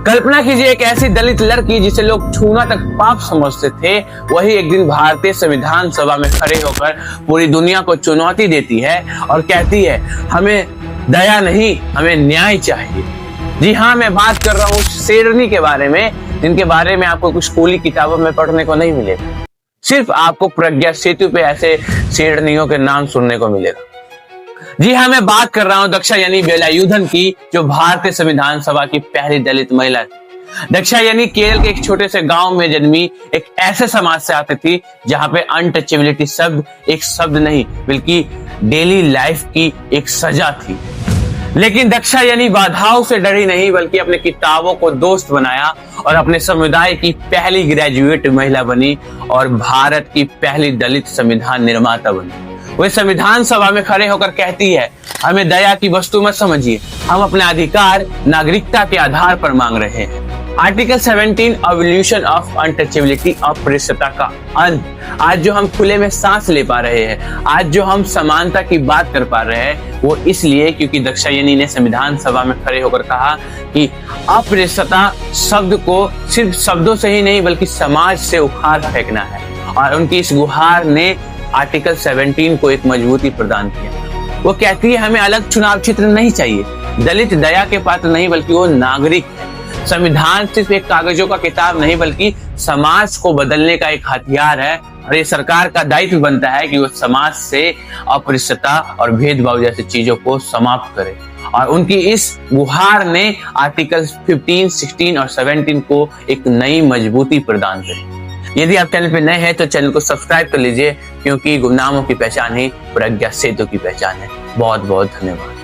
कल्पना कीजिए एक ऐसी दलित लड़की जिसे लोग छूना तक पाप समझते थे, वही एक दिन भारतीय संविधान सभा में खड़े होकर पूरी दुनिया को चुनौती देती है और कहती है हमें दया नहीं, हमें न्याय चाहिए। जी हाँ, मैं बात कर रहा हूँ शेरनी के बारे में, जिनके बारे में आपको कुछ स्कूली किताबों में पढ़ने को नहीं मिलेगा। सिर्फ आपको प्रज्ञा सेतु पे ऐसे शेरनियों के नाम सुनने को मिलेगा। जी हाँ, मैं बात कर रहा हूँ दक्षा यानी वेलायुधन की, जो भारतीय संविधान सभा की पहली दलित महिला थी। दक्षा यानी केरल के एक छोटे से गांव में जन्मी एक ऐसे समाज से आती थी जहां पे अनटचेबिलिटी शब्द एक शब्द नहीं बल्कि डेली लाइफ की एक सजा थी। लेकिन दक्षा यानी बाधाओं से डरी नहीं बल्कि अपने किताबों को दोस्त बनाया और अपने समुदाय की पहली ग्रेजुएट महिला बनी और भारत की पहली दलित संविधान निर्माता बनी। वे संविधान सभा में खड़े होकर कहती है हमें दया की वस्तु मत समझिए, हम अपने अधिकार नागरिकता के आधार पर मांग रहे हैं। आर्टिकल 17 एवोल्यूशन ऑफ अनटचेबिलिटी, अस्पृश्यता का अंत। आज जो हम खुले में सांस ले पा रहे हैं, आज जो हम समानता की बात कर पा रहे हैं, वो इसलिए क्योंकि दक्षायनी ने संविधान सभा में खड़े होकर कहा कि अस्पृश्यता शब्द को सिर्फ शब्दों से ही नहीं बल्कि समाज से उखाड़ फेंकना है। और उनकी इस गुहार ने आर्टिकल 17 को एक मजबूती प्रदान किया। वो कहती है हमें अलग चुनाव क्षेत्र नहीं चाहिए, दलित दया के पात्र नहीं बल्कि वो नागरिक है। संविधान सिर्फ एक कागजों का किताब नहीं बल्कि समाज को बदलने का एक हथियार है और ये सरकार का दायित्व बनता है कि वो समाज से अस्पृश्यता और भेदभाव जैसी चीजों को समाप्त करे। और उनकी इस गुहार ने आर्टिकल 15, 16 और 17 को एक नई मजबूती प्रदान करी। यदि आप चैनल पे नए हैं तो चैनल को सब्सक्राइब कर लीजिए, क्योंकि गुमनामों की पहचान ही प्रज्ञा सेतु की पहचान है। बहुत बहुत धन्यवाद।